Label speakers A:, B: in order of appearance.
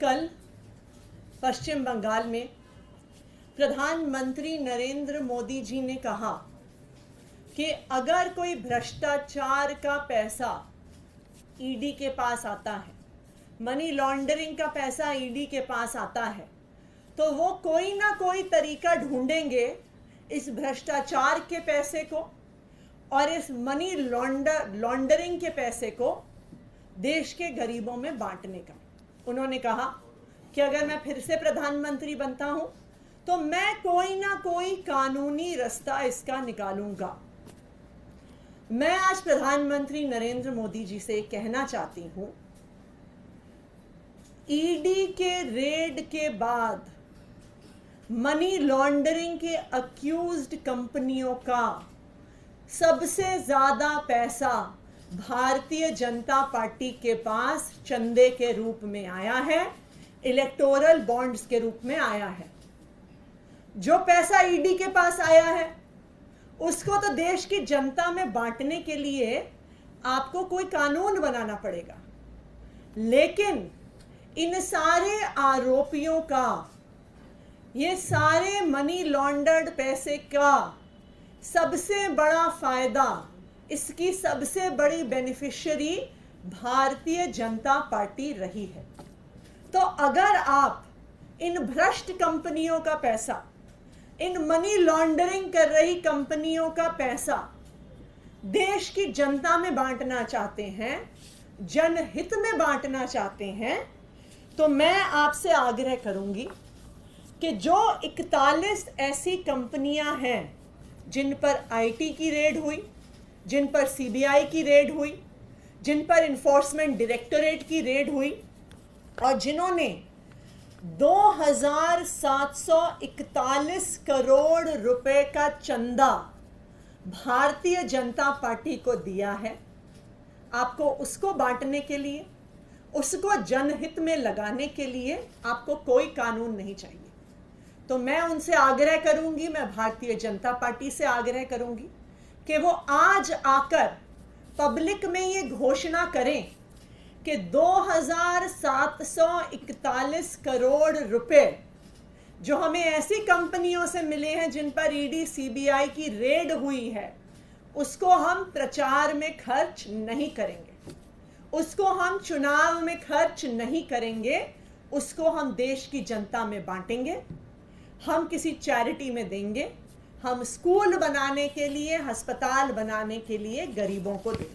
A: कल पश्चिम बंगाल में प्रधानमंत्री नरेंद्र मोदी जी ने कहा कि अगर कोई भ्रष्टाचार का पैसा ईडी के पास आता है, मनी लॉन्ड्रिंग का पैसा ईडी के पास आता है, तो वो कोई ना कोई तरीका ढूंढेंगे इस भ्रष्टाचार के पैसे को और इस मनी लॉन्ड्रिंग के पैसे को देश के गरीबों में बांटने का। उन्होंने कहा कि अगर मैं फिर से प्रधानमंत्री बनता हूं तो मैं कोई ना कोई कानूनी रास्ता इसका निकालूंगा। मैं आज प्रधानमंत्री नरेंद्र मोदी जी से कहना चाहती हूं, ईडी के रेड के बाद मनी लॉन्ड्रिंग के अक्यूज्ड कंपनियों का सबसे ज्यादा पैसा भारतीय जनता पार्टी के पास चंदे के रूप में आया है, इलेक्टोरल बॉन्ड्स के रूप में आया है। जो पैसा ईडी के पास आया है उसको तो देश की जनता में बांटने के लिए आपको कोई कानून बनाना पड़ेगा, लेकिन इन सारे आरोपियों का, ये सारे मनी लॉन्डर्ड पैसे का सबसे बड़ा फायदा, इसकी सबसे बड़ी बेनिफिशियरी भारतीय जनता पार्टी रही है। तो अगर आप इन भ्रष्ट कंपनियों का पैसा, इन मनी लॉन्ड्रिंग कर रही कंपनियों का पैसा देश की जनता में बांटना चाहते हैं, जनहित में बांटना चाहते हैं, तो मैं आपसे आग्रह करूंगी कि जो 41 ऐसी कंपनियां हैं जिन पर आईटी की रेड हुई, जिन पर सीबीआई की रेड हुई, जिन पर इन्फोर्समेंट डायरेक्टोरेट की रेड हुई और जिन्होंने 2741 करोड़ रुपए का चंदा भारतीय जनता पार्टी को दिया है, आपको उसको बांटने के लिए, उसको जनहित में लगाने के लिए आपको कोई कानून नहीं चाहिए। तो मैं उनसे आग्रह करूंगी, मैं भारतीय जनता पार्टी से आग्रह करूंगी कि वो आज आकर पब्लिक में ये घोषणा करें कि 2741 करोड़ रुपए जो हमें ऐसी कंपनियों से मिले हैं जिन पर ईडी सीबीआई की रेड हुई है, उसको हम प्रचार में खर्च नहीं करेंगे, उसको हम चुनाव में खर्च नहीं करेंगे, उसको हम देश की जनता में बांटेंगे, हम किसी चैरिटी में देंगे, हम स्कूल बनाने के लिए, अस्पताल बनाने के लिए गरीबों को देंगे।